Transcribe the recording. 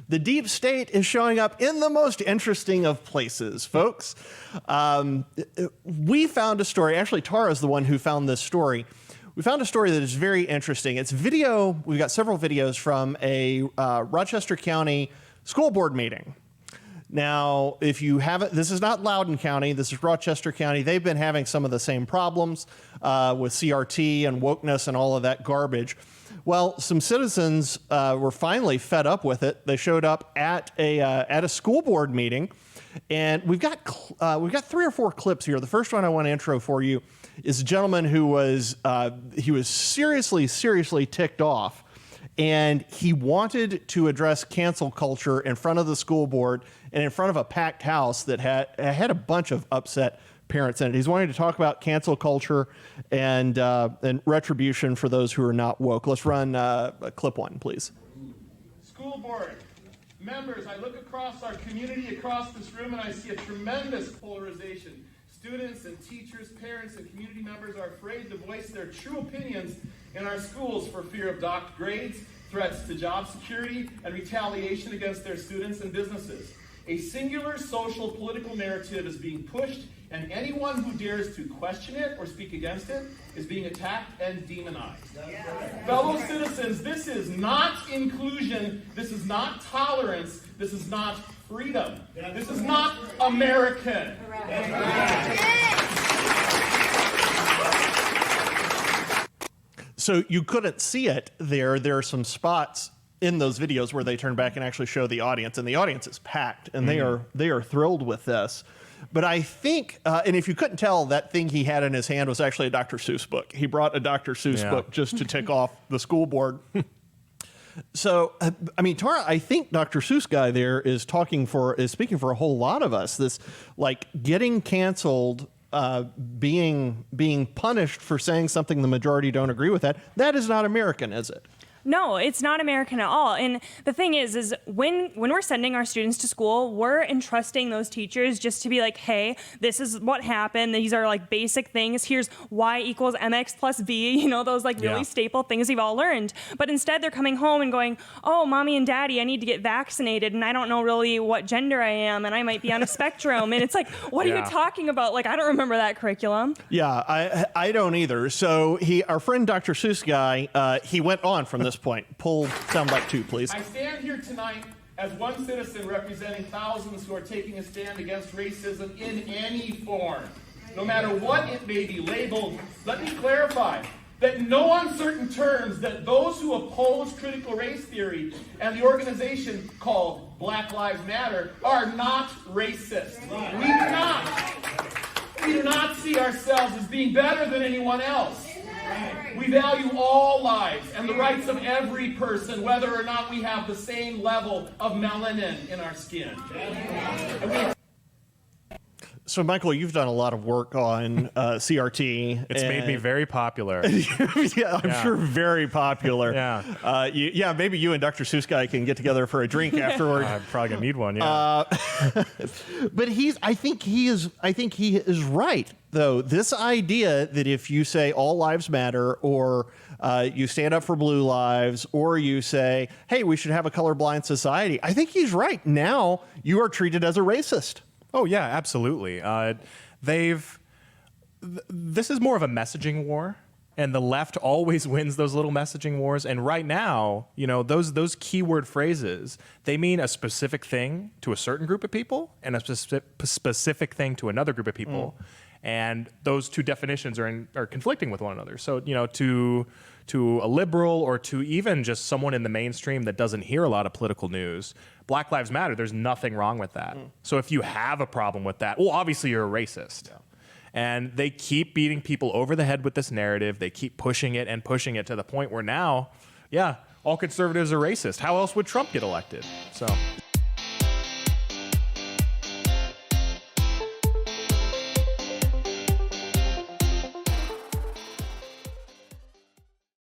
The deep state is showing up in the most interesting of places, folks. We found a story. Actually, Tara's the one who found this story. We found a story that is very interesting. It's video. We've got several videos from a Rochester County school board meeting. Now, if you haven't, this is not Loudoun County, this is Rochester County. They've been having some of the same problems with CRT and wokeness and all of that garbage. Well, some citizens were finally fed up with it. They showed up at a school board meeting, and we've got 3 or 4 clips here. The first one I want to intro for you is a gentleman who was seriously ticked off, and he wanted to address cancel culture in front of the school board and in front of a packed house that had a bunch of upset parents in it. He's wanting to talk about cancel culture and retribution for those who are not woke. Let's run clip 1, please. School board members, I look across our community, across this room, and I see a tremendous polarization. Students and teachers, parents, and community members are afraid to voice their true opinions in our schools for fear of docked grades, threats to job security, and retaliation against their students and businesses. A singular social political narrative is being pushed, and anyone who dares to question it or speak against it is being attacked and demonized. Yeah. Fellow citizens, this is not inclusion, this is not tolerance, this is not freedom. This is not American. So you couldn't see it there. There are some spots in those videos where they turn back and actually show the audience, and the audience is packed, and they are thrilled with this. But I think, and if you couldn't tell, that thing he had in his hand was actually a Dr. Seuss book. He brought a Dr. Seuss book just to tick off the school board. So, I mean, Tara, I think Dr. Seuss guy there is speaking for a whole lot of us. This, like, getting canceled, being punished for saying something the majority don't agree with, that is not American, is it? No, it's not American at all. And the thing is when we're sending our students to school, we're entrusting those teachers just to be like, hey, this is what happened. These are like basic things. Here's y equals mx plus b, you know, those like really staple things we've all learned. But instead they're coming home and going, oh, mommy and daddy, I need to get vaccinated, and I don't know really what gender I am, and I might be on a spectrum. And it's like, what are you talking about? Like, I don't remember that curriculum. Yeah, I don't either. So our friend Dr. Seuss guy, he went on from this point. Pull soundbite 2, please. I stand here tonight as one citizen representing thousands who are taking a stand against racism in any form, no matter what it may be labeled. Let me clarify that in no uncertain terms that those who oppose critical race theory and the organization called Black Lives Matter are not racist. We do not see ourselves as being better than anyone else. We value all lives and the rights of every person, whether or not we have the same level of melanin in our skin. So, Michael, you've done a lot of work on CRT. It's made me very popular. I'm sure very popular. Yeah. Maybe you and Dr. Seuss guy can get together for a drink afterward. I'm probably gonna need one. But I think he is right, though. This idea that if you say all lives matter, or you stand up for blue lives, or you say, hey, we should have a colorblind society, I think he's right. Now you are treated as a racist. Oh yeah, absolutely. This is more of a messaging war, and the left always wins those little messaging wars. And right now, you know, those keyword phrases, they mean a specific thing to a certain group of people and a specific thing to another group of people. And those two definitions are conflicting with one another. So, you know, to a liberal or to even just someone in the mainstream that doesn't hear a lot of political news, Black Lives Matter, there's nothing wrong with that. So if you have a problem with that, well, obviously you're a racist. Yeah. And they keep beating people over the head with this narrative. They keep pushing it to the point where now, all conservatives are racist. How else would Trump get elected? So.